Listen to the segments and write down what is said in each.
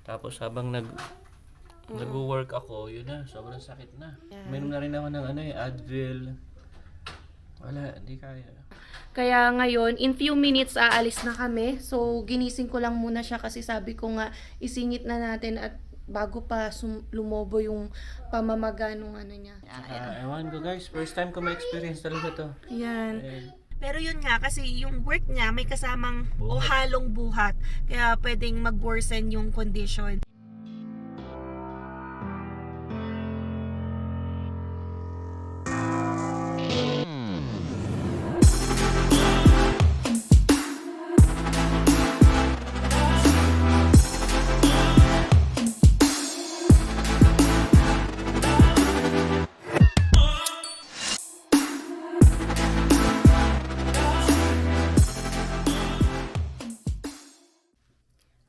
Tapos habang nag-work ako, yun na, sobrang sakit na. Yan. Uminom na rin ako ng Advil. Wala, hindi kaya. Kaya ngayon, in few minutes aalis na kami. So, ginising ko lang muna siya kasi sabi ko nga, isingit na natin at bago pa lumobo yung pamamaga nung ano niya. Ewan ko guys, first time ko ma-experience talaga to. Yan. Eh, Pero yun nga, kasi yung work niya may kasamang o Buhat. halong buhat. Kaya pwedeng mag-worsen yung condition.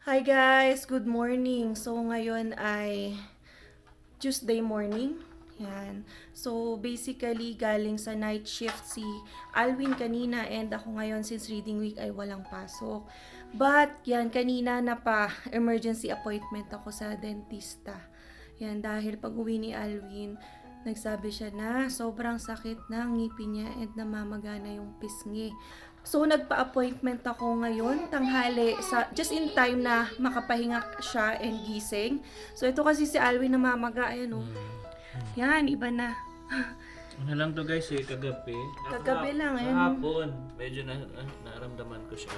Hi guys! Good morning! So ngayon ay Tuesday morning. Yan. So basically galing sa night shift si Alwin kanina and ako ngayon since reading week ay walang pasok. But yan, kanina na pa emergency appointment ako sa dentista. Yan, dahil pag uwi ni Alwin, nagsabi siya na sobrang sakit ng ngipin niya and namamagana yung pisngi. So, nagpa-appointment ako ngayon, tanghali, just in time na makapahinga siya and gising. So, ito kasi si Alwin namamaga, ayan o. Yan, iba na. Ano lang to guys kagabi. Kagabi lang, ayun. Kahapon, medyo naramdaman ko siya.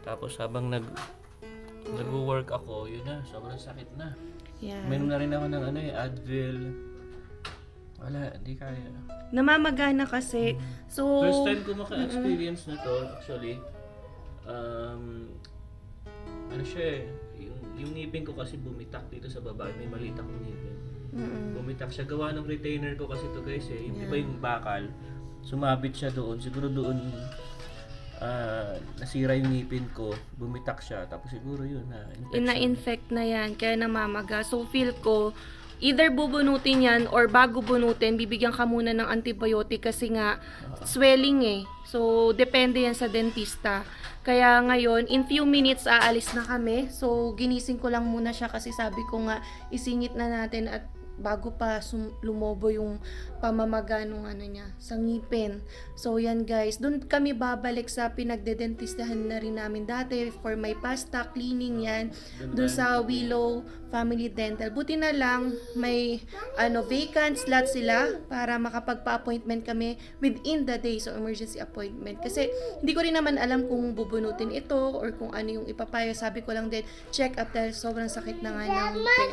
Tapos habang nag-work ako, yun na, sobrang sakit na. Yan. Uminom na rin ako ng Advil. Wala, hindi kaya. Namamagana kasi. So, First time ko maka-experience na to, actually. Ano siya eh, yung ngipin ko kasi bumitak dito sa baba, may maliit akong ngipin. Bumitak siya, gawa ng retainer ko kasi to guys eh, yung iba yung bakal, sumabit siya doon, siguro doon nasira yung ngipin ko, bumitak siya, tapos siguro yun ina-infect na yan, kaya namamaga. So, feel ko, either bubunutin yan or bago bunutin, bibigyan ka muna ng antibiotic kasi nga swelling eh. So, depende yan sa dentista. Kaya ngayon, in few minutes aalis na kami. So, ginising ko lang muna siya kasi sabi ko nga isingit na natin at bago pa lumobo yung pamamaga nung ano niya, sa ngipin. So, yan guys. Doon kami babalik sa pinagdedentistahan na rin namin dati for my pasta, cleaning yan. Doon sa Willow Family Dental. Buti na lang, may vacant slot sila para makapagpa-appointment kami within the day. So, emergency appointment. Kasi, hindi ko rin naman alam kung bubunutin ito or kung ano yung ipapayo. Sabi ko lang din, check up dahil sobrang sakit na nga ng ngipin.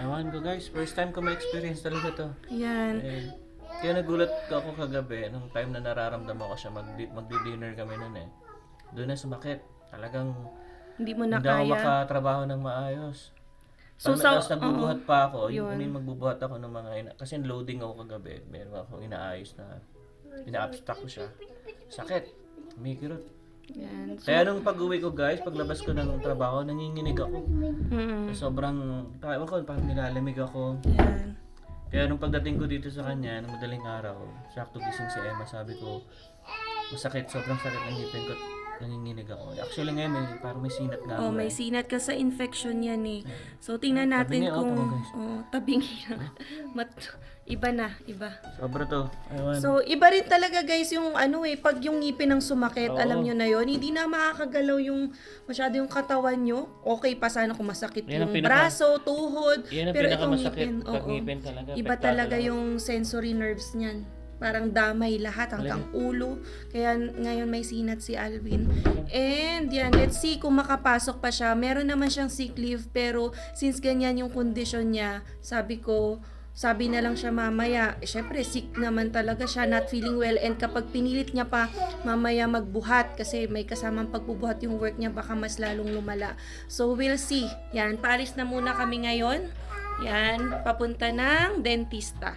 ewan ko guys, first time ko ma-experience talaga to. Yan. Eh, kaya nagulat ako kagabi, nung time na nararamdaman ko siya, magdi-dinner kami nun eh. Doon na sumakit. Talagang Hindi mo na hindi ako kaya. makatrabaho ng maayos. So, Tapos nagbubuhat pa ako, yun. yung magbubuhat ako ng mga, kasi loading ako kagabi, meron ako inaayos na, ina-abstract ko siya. Sakit, umikirot. Yan. So, Kaya nung pag-uwi ko guys, paglabas ko ng trabaho, nanginginig ako. Sobrang, ewan ko, parang nilalamig ako. yan. Kaya nung pagdating ko dito sa kanya, nung madaling araw, sakto gising si Emma, sabi ko, masakit, sobrang sakit ng ngipin ko, nanginginig ako. Actually ngayon, parang may sinat nga ako. May sinat ka sa infection yan eh. So, tingnan natin Tabingi, kung... guys. Tabingi na. Iba na, iba. Sobra to. Ewan. So, iba rin talaga guys yung pag yung ngipin ng sumakit, Oo. alam nyo na yon, hindi na makakagalaw yung masyado yung katawan nyo. Okay pa sana kung masakit Yan ang yung braso, tuhod. Yan ang pero itong pinakamasakit. ngipin, Pag oo. ngipin talaga. Iba apektado talaga lahat. yung sensory nerves niyan. Parang damay lahat hanggang ulo. Kaya ngayon may sinat si Alwin. And yan, let's see kung makapasok pa siya. Meron naman siyang sick leave pero since ganyan yung condition niya, sabi na lang siya mamaya. Syempre, sick naman talaga siya, not feeling well. And kapag pinilit niya pa mamaya magbuhat kasi may kasamang pagbubuhat yung work niya, baka mas lalong lumala. So, we'll see. Yan, paalis na muna kami ngayon. Yan, papunta ng dentista.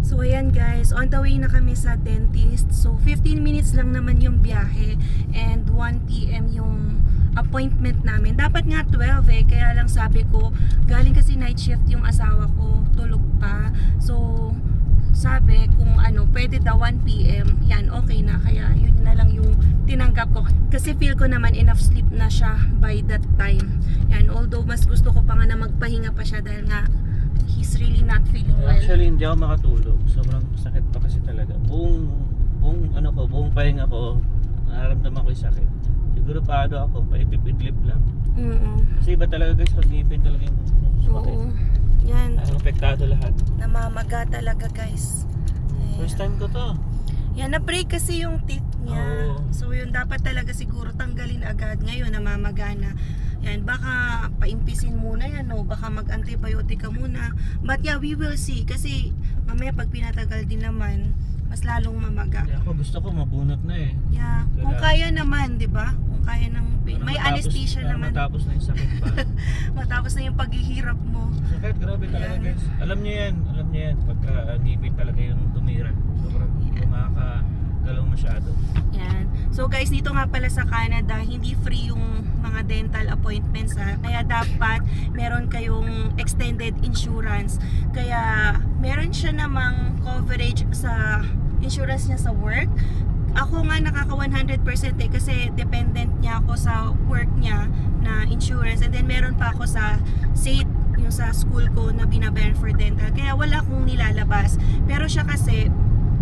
So, ayan guys, on the way na kami sa dentist. So, 15 minutes lang naman yung biyahe and 1 p.m. yung appointment namin. Dapat nga 12 eh, kaya lang sabi ko, galing kasi night shift yung asawa ko, tulog pa. So, sabi kung ano, pwede daw 1 p.m. Yan, okay na. Kaya yun na lang yung tinanggap ko. Kasi feel ko naman enough sleep na siya by that time. Yan, although mas gusto ko pa nga na magpahinga pa siya dahil nga he's really not feeling well. Actually, hindi ako makatulog. Sobrang sakit pa kasi talaga. Buong pahinga ko, nararamdaman ko yung sakit. Siguro paano ako, paipip-idlip lang. Kasi iba talaga guys, pag ngipin talaga yung sumakit. Oo. Yan. Ang apektado lahat. Namamaga talaga guys. Ayan. First time ko to. Yan, na-break kasi yung teeth niya. Oo. So yun, dapat talaga siguro tanggalin agad. Ngayon, namamaga na. Yan, baka paimpisin muna yan, no? Baka mag-antibiotic ka muna. But yeah, we will see. Kasi mamaya pag pinatagal din naman, mas lalong mamaga. Kaya ako gusto ko mabunot na eh. Yeah, kung kaya naman, di ba? Kung kaya ng pain. May anesthesia naman. Matapos na yung sakit pa. Matapos na yung paghihirap mo. Sakit, grabe talaga Yan. guys. Alam niyo yan. Pagka ngipin talaga yung tumira. Sobrang makakagalaw masyado. Yan. So guys, dito nga pala sa Canada, hindi free yung mga dental appointments ha. Kaya dapat meron kayong extended insurance. Kaya meron siya namang coverage sa insurance niya sa work. Ako nga nakaka 100% eh kasi dependent niya ako sa work niya na insurance. And then meron pa ako sa SAIT, yung sa school ko na binabayaran for dental. Kaya wala akong nilalabas. Pero siya kasi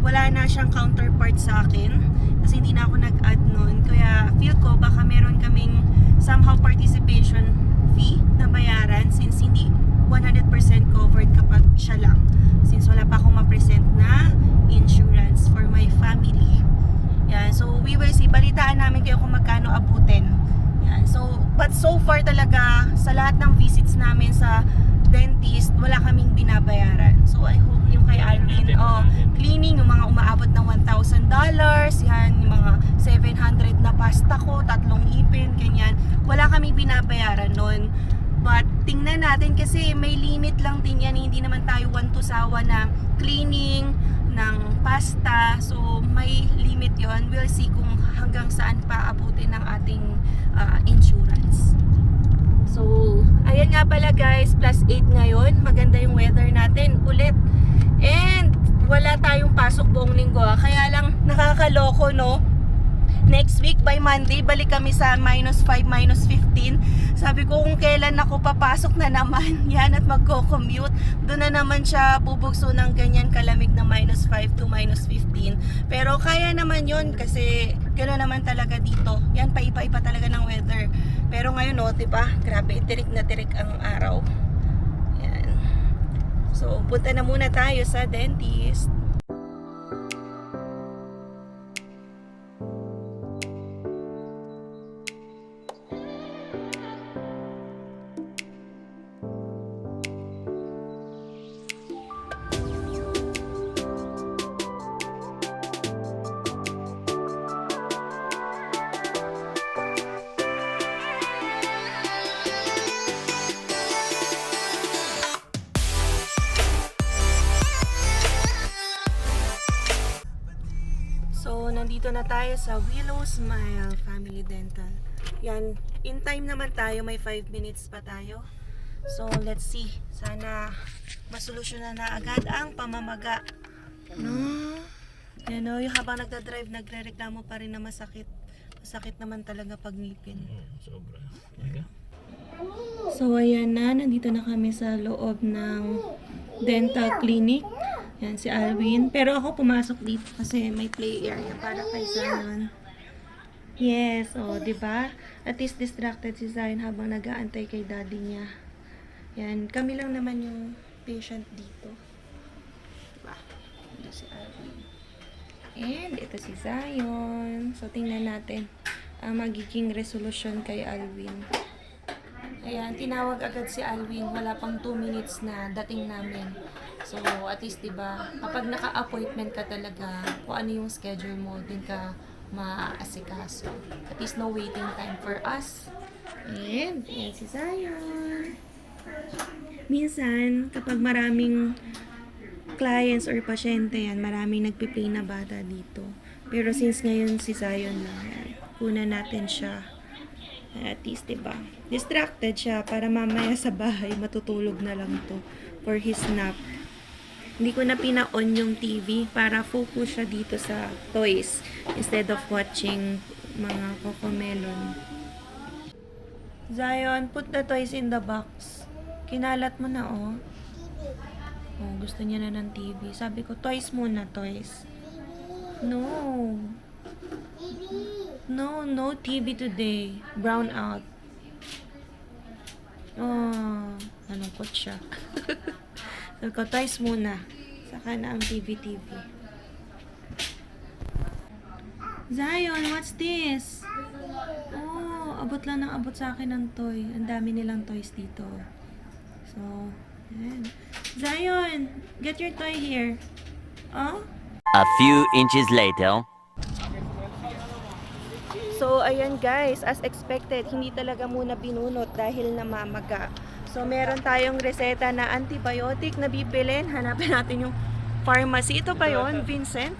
wala na siyang counterpart sa akin kasi hindi na ako nag-add nun. Kaya feel ko baka meron kaming somehow participation fee na bayaran since hindi 100% covered kapag siya lang. Since wala pa akong ma-present na insurance for my family. Yan. So we will see. Balitaan namin kayo kung magkano abutin. Yan. So, but so far talaga sa lahat ng visits namin sa dentist, wala kaming binabayaran. So I hope yung kay Alvin, cleaning, yung mga umaabot ng $1,000, yan, yung mga 700 na pasta ko, 3 ipin, ganyan. Wala kaming binabayaran nun. But tingnan natin kasi may limit lang din yan. Hindi naman tayo want to sawa na cleaning ng pasta. So may limit yon. We'll see kung hanggang saan pa abutin ng ating insurance. So, ayan nga pala guys, +8 ngayon. Maganda yung weather natin ulit. And wala tayong pasok buong linggo. Kaya lang nakakaloko, no? Next week by Monday, balik kami sa -5, -15. Sabi ko kung kailan ako papasok na naman yan at magko-commute. Doon na naman siya bubugso ng ganyan kalamig na -5 to -15. Pero kaya naman yon kasi gano'n naman talaga dito. Yan, paiba-iba talaga ng weather. Pero ngayon, no, diba? Grabe, tirik na tirik ang araw. Yan. So, punta na muna tayo sa dentist. So, nandito na tayo sa Willow Smile Family Dental. Yan, in time naman tayo, may 5 minutes pa tayo. So, let's see. Sana masolusyonan na agad ang pamamaga. No? Yan o, yung habang nagdadrive, nagre-reklamo pa rin na masakit. Masakit naman talaga pag ngipin. Sobra. So, ayan na. Nandito na kami sa loob ng dental clinic. Yan, si Alvin. Pero ako pumasok dito kasi may play area para kay Zion. Yes, diba? At least distracted si Zion habang nag-aantay kay daddy niya. Yan, kami lang naman yung patient dito. Diba? Ito si Alvin. And ito si Zion. So, tingnan natin ang magiging resolution kay Alvin. Ayan, tinawag agad si Alvin. Wala pang 2 minutes na dating namin. So, at least, diba, kapag naka-appointment ka talaga, kung ano yung schedule mo, din ka maasikaso. At least, no waiting time for us. And, ayan si Zion. Minsan, kapag maraming clients or pasyente yan, maraming nagpiplay na bata dito. Pero since ngayon si Zion lang, yan, kuna natin siya. At least, diba, distracted siya para mamaya sa bahay matutulog na lang to for his nap. Hindi ko na pina-on yung TV para focus siya dito sa toys instead of watching mga Cocomelon. Zion, put the toys in the box. Kinalat mo na, oh. Oh, gusto niya na ng TV. Sabi ko, toys muna, toys. No. No TV today. Brown out. Oh, nalungkot siya. Sabi ko, toys muna. Saka na ang TV. Zion, what's this? Oh, abot lang ng abot sa akin ng toy. Ang dami nilang toys dito. So, ayan. Zion, get your toy here. Oh? A few inches later. So, ayan guys, as expected, hindi talaga muna binunot dahil namamaga. So, meron tayong reseta na antibiotic na bibilin. Hanapin natin yung pharmacy. Ito ba yun, Vincent?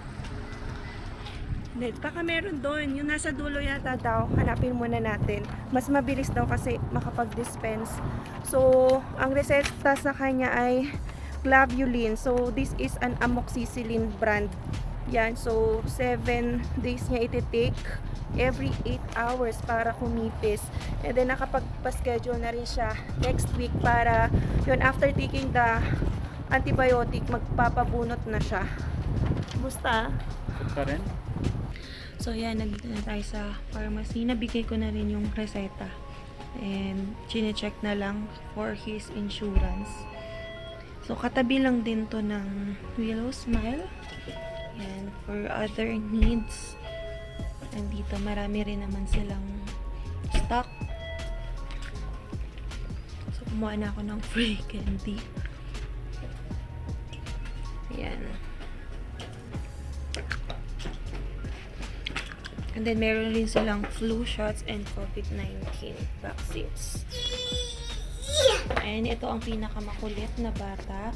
Hindi, baka meron doon. Yung nasa dulo yata daw. Hanapin muna natin. Mas mabilis daw kasi makapag-dispense. So, ang reseta sa kanya ay Clavulin. So, this is an amoxicillin brand. Yan. So, 7 days niya iti-take every 8 hours para kumipis. And then, nakapagpa-schedule na rin siya next week para yun, after taking the antibiotic, magpapabunot na siya. Basta. Pa rin? So, yan. Nandito na tayo sa pharmacy. Nabigay ko na rin yung reseta. And, chine-check na lang for his insurance. So, katabi lang din to ng Willow Smile. Yan. For other needs. Andito, marami rin naman silang stock. So, kumuha na ako ng free candy. Ayan. And then, meron rin silang flu shots and COVID-19 vaccines. And ito ang pinakamakulit na bata.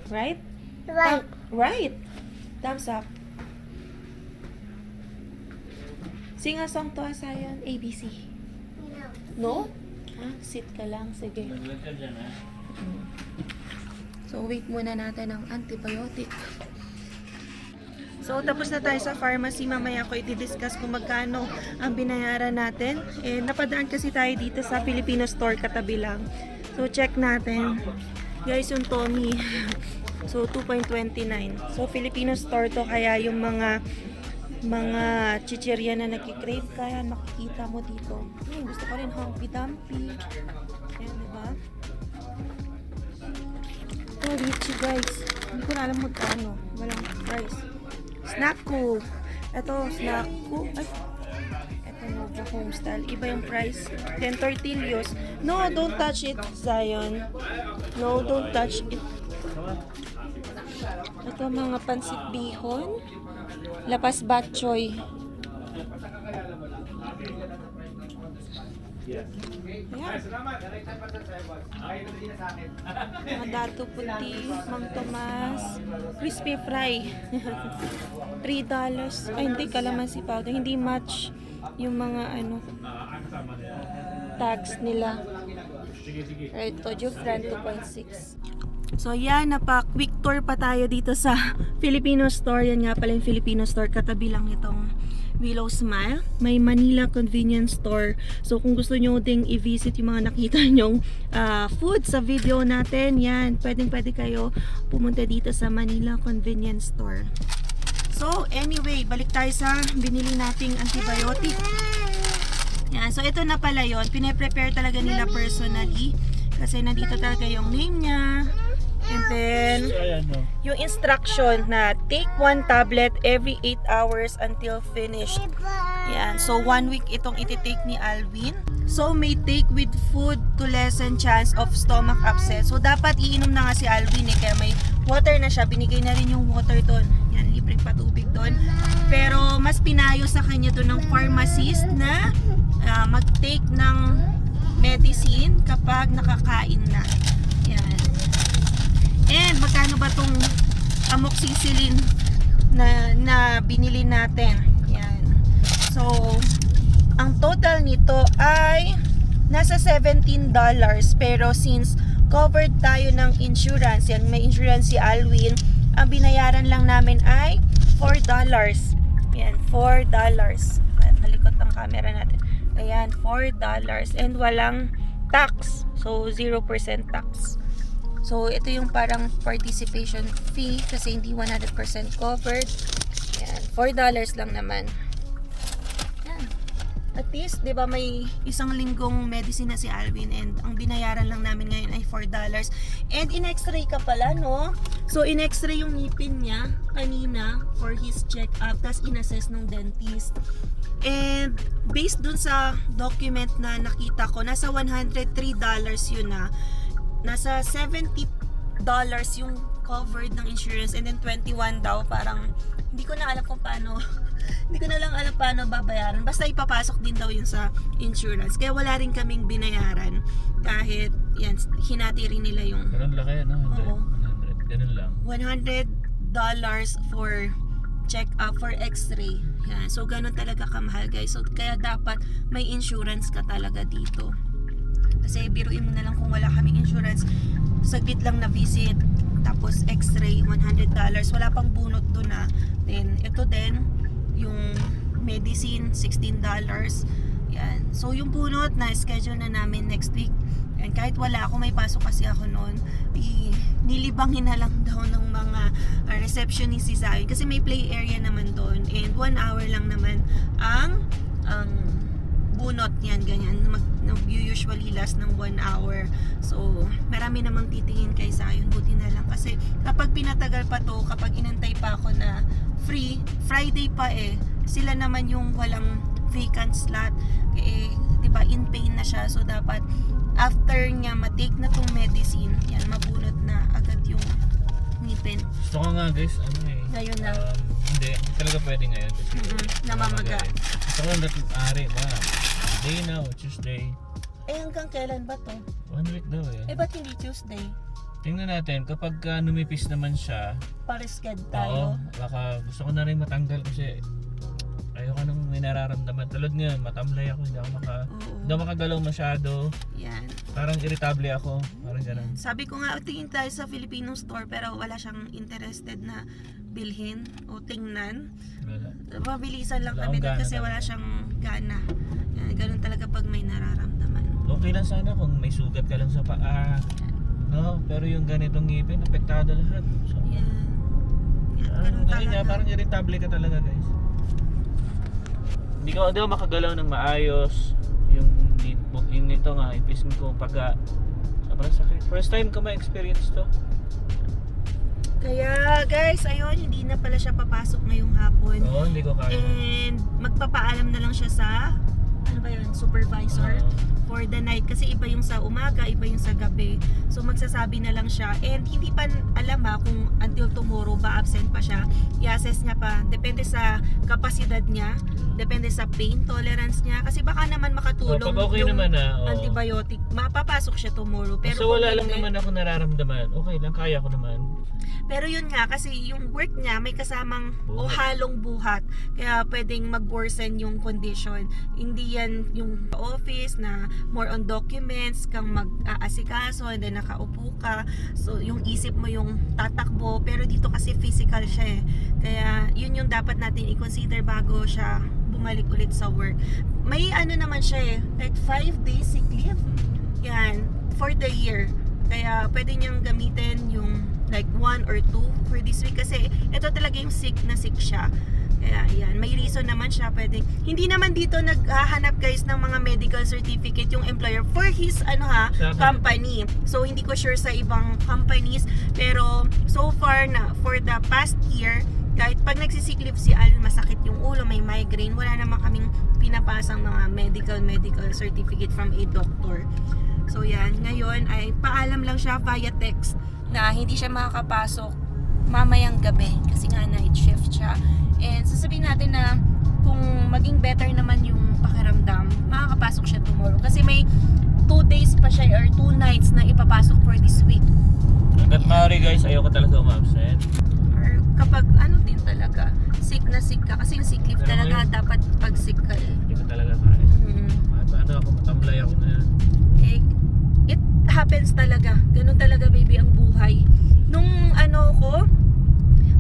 Right? Right. Right. Thumbs up. Sing a song to us, Zion. ABC. No? Ah, sit ka lang. Sige. So, wait muna natin ang antibiotic. So, tapos na tayo sa pharmacy. Mamaya ko i-discuss kung magkano ang binayaran natin. Eh, napadaan kasi tayo dito sa Filipino store katabi lang. So, check natin. Guys, yung Tommy. So, 2.29. So, Filipino store to. Kaya yung mga chichirya na nagkikrave kaya makikita mo dito. Gusto ko rin Humpy Dumpy. Ayan, diba? Ito, Richie guys. Hindi ko na alam magkano. Walang price. Snack ko. Ito, snack ko. Ay. Ito, Nova Homestyle. Iba yung price. 10 tortillos. No, don't touch it, Zion. No, don't touch it. Ito, mga pansit bihon. Lapas batchoy. Ayan. Mga dato puti, Mang Tomas, crispy fry. $3. Ay, hindi, kalamansi powder. Hindi match yung mga tags nila. Right, Tojo Fran 2.6. So yan, napa-quick tour pa tayo dito sa Filipino store. Yan nga pala yung Filipino store, katabi lang nitong Willow Smile. May Manila Convenience Store. So kung gusto nyo ding i-visit yung mga nakita nyong food sa video natin, yan, pwede kayo pumunta dito sa Manila Convenience Store. So anyway, balik tayo sa binili nating antibiotic. Yan, so ito na pala yun. Pine-prepare talaga nila personally. Kasi nandito talaga yung name niya. And then, yung instruction na take 1 tablet every 8 hours until finished. Yan. So, 1 week itong ititake ni Alvin. So, may take with food to lessen chance of stomach upset. So, dapat iinom na nga si Alvin eh. Kaya may water na siya. Binigay na rin yung water doon. Yan, libreng patubig doon. Pero, mas pinayo sa kanya doon ng pharmacist na mag-take ng medicine kapag nakakain na. Yan. And magkano ba tong amoxicillin na binili natin? Yan. So, ang total nito ay nasa $17. Pero since covered tayo ng insurance, yan, may insurance si Alwin, ang binayaran lang namin ay $4. Yan, $4. Malikot ang camera natin. Ayan, $4. And walang tax. So, 0% tax. So, ito yung parang participation fee kasi hindi 100% covered. Ayan, $4 lang naman. Ayan. At least, di ba, may isang linggong medicine na si Alvin and ang binayaran lang namin ngayon ay $4. And in-x-ray ka pala, no? So, in-x-ray yung ngipin niya kanina for his check-up, tas in-assess ng dentist. And based dun sa document na nakita ko, nasa $103 yun na. Nasa $70 yung covered ng insurance and then 21 daw parang hindi ko na alam kung paano hindi ko na lang alam paano babayaran. Basta ipapasok din daw yun sa insurance. Kaya wala rin kaming binayaran kahit yan, hinati rin nila yung Ganun laki, no? 100. Oo. 100. Ganun lang. $100 for check-up for x-ray. Yan. So, ganun talaga kamahal, guys. So, kaya dapat may insurance ka talaga dito. Kasi biruin mo na lang kung wala kaming insurance, saglit lang na visit, tapos x-ray, $100. Wala pang bunot doon na. Then, ito din, yung medicine, $16. Yan. So, yung bunot na schedule na namin next week. And kahit wala ako, may pasok kasi ako noon, nilibangin na lang daw ng mga receptionist si Zion. Kasi may play area naman doon. And 1 hour lang naman ang bunot niyan, ganyan. Usually last ng 1 hour. So, marami namang titingin kay Zion. Buti na lang. Kasi kapag pinatagal pa to, kapag inantay pa ako na free, Friday pa sila naman yung walang vacant slot. Diba, in pain na siya. So, dapat after niya matake na tong medicine, yan, mabunot na agad yung ngipin. Gusto ko nga guys, Ngayon na. Hindi talaga pwede ngayon. Kasi namamaga. Gusto ko nga ari ba? Monday na o Tuesday. Hanggang kailan ba to? 1 week daw Ba't hindi Tuesday? Tingnan natin, kapag numipis naman siya, Parisked oo, tayo. baka gusto ko na rin matanggal kasi ayoko nung may nararamdaman. Tulad nga, matamlay ako, hindi ako makagalaw masyado. Yan. Parang irritable ako, parang gano'n. Sabi ko nga, tingin tayo sa Filipino store pero wala siyang interested na bilhin o tingnan. Wala. Mabilisan lang Wala kami akong doon gana kasi wala siyang gana. Yan, ganun talaga pag may nararamdaman. Okay lang sana kung may sugat ka lang sa paa. No, pero yung ganitong ngipin, apektado lahat. So, Yan. Ganun talaga. parang irritable ka talaga, guys. Hindi ako makagalaw ng maayos. Yung nito nga, ipising ko pagka sobrang sakit. First time ko ma-experience to. Kaya guys, ayun, hindi na pala siya papasok ngayong hapon. Oo, hindi ko kaya. And magpapaalam na lang siya sa ano ba yun, supervisor for the night kasi iba yung sa umaga, iba yung sa gabi. So magsasabi na lang siya and hindi pa alam kung until tomorrow ba absent pa siya. I-assess niya pa, depende sa kapasidad niya, depende sa pain tolerance niya kasi baka naman makatulong pag okay yung naman antibiotic. Mapapasok siya tomorrow. Pero so wala kung lang hindi, naman ako nararamdaman. Okay lang, kaya ko naman. pero yun nga, kasi yung work niya may kasamang o Buhat. halong buhat. Kaya pwedeng mag-worsen yung condition. Hindi yan yung office na more on documents, kang mag-aasikaso and then nakaupo ka. So yung isip mo yung tatakbo. Pero dito kasi physical siya Kaya yun yung dapat natin i-consider bago siya bumalik ulit sa work. May ano naman siya like 5 days sick leave. Yan, for the year. Kaya pwede niyang gamitin yung like 1 or 2 for this week kasi ito talaga yung sick na sick siya. Kaya yan, may reason naman siya pwede. Hindi naman dito naghahanap guys ng mga medical certificate yung employer for his company. So hindi ko sure sa ibang companies pero so far na for the past year kahit pag nagsisick leave si Al, masakit yung ulo, may migraine, wala naman kaming pinapasang mga medical certificate from a doctor. So yan, ngayon ay paalam lang siya via text na hindi siya makakapasok mamayang gabi kasi nga night shift siya. And sasabihin natin na kung maging better naman yung pakiramdam, makakapasok siya tomorrow. Kasi may 2 days pa siya or 2 nights na ipapasok for this week. Hanggat maaari guys, ayoko talaga umabsent. Or kapag ano din talaga, sick na sick ka. Kasi yung sick leave Pero talaga ngayon, dapat pag sick ka Hindi ko talaga kaya. Paano ako, matamlay ako na yan. It happens talaga. Ganun talaga baby ang buhay. Nung ano ko,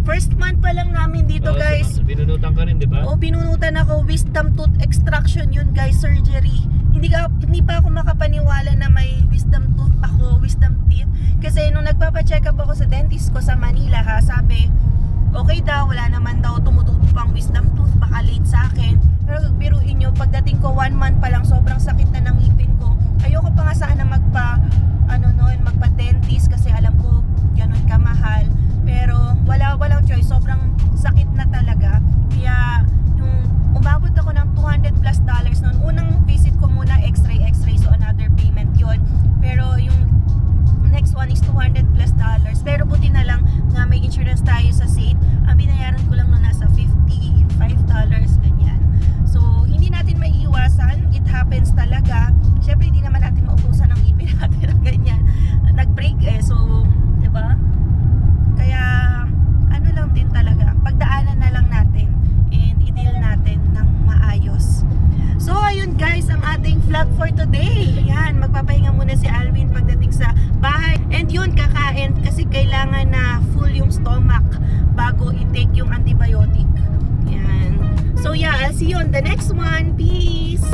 First month pa lang namin dito, Oo, guys. binunutan ka rin, di ba? O, binunutan ako, wisdom tooth extraction yun, guys, surgery. Hindi pa ako makapaniwala na may wisdom tooth ako, wisdom teeth. Kasi nung nagpapa-check up ako sa dentist ko sa Manila, ha, sabi, okay daw, wala naman daw tumutubo pang wisdom tooth, baka late sa akin. Pero biruin nyo, pagdating ko 1 month pa lang, sobrang sakit na ng ngipin ko. Ayoko pa nga sana magpa-dentist kasi alam ko, ganun kamahal. Pero walang choice, sobrang sakit na talaga. Kaya yung umabot ako ng $200+ noon. Unang visit ko muna x-ray, so another payment yon. Pero yung next one is $200+. Pero buti na lang nga may insurance tayo sa SAID. Ang binayaran ko lang noon nasa $55, ganyan. So hindi natin maiiwasan, it happens talaga. Syempre hindi naman natin mautusan ng ngipin natin na ganyan. Nag-break so 'di ba? Kaya ano lang din talaga, pagdaanan na lang natin and i-deal natin ng maayos. So ayun guys, ang ating vlog for today. Yan, magpapahinga muna si Alvin pagdating sa bahay. And yun, kakain kasi kailangan na full yung stomach bago i-take yung antibiotic. Yan. So yeah, I'll see you on the next one. Peace!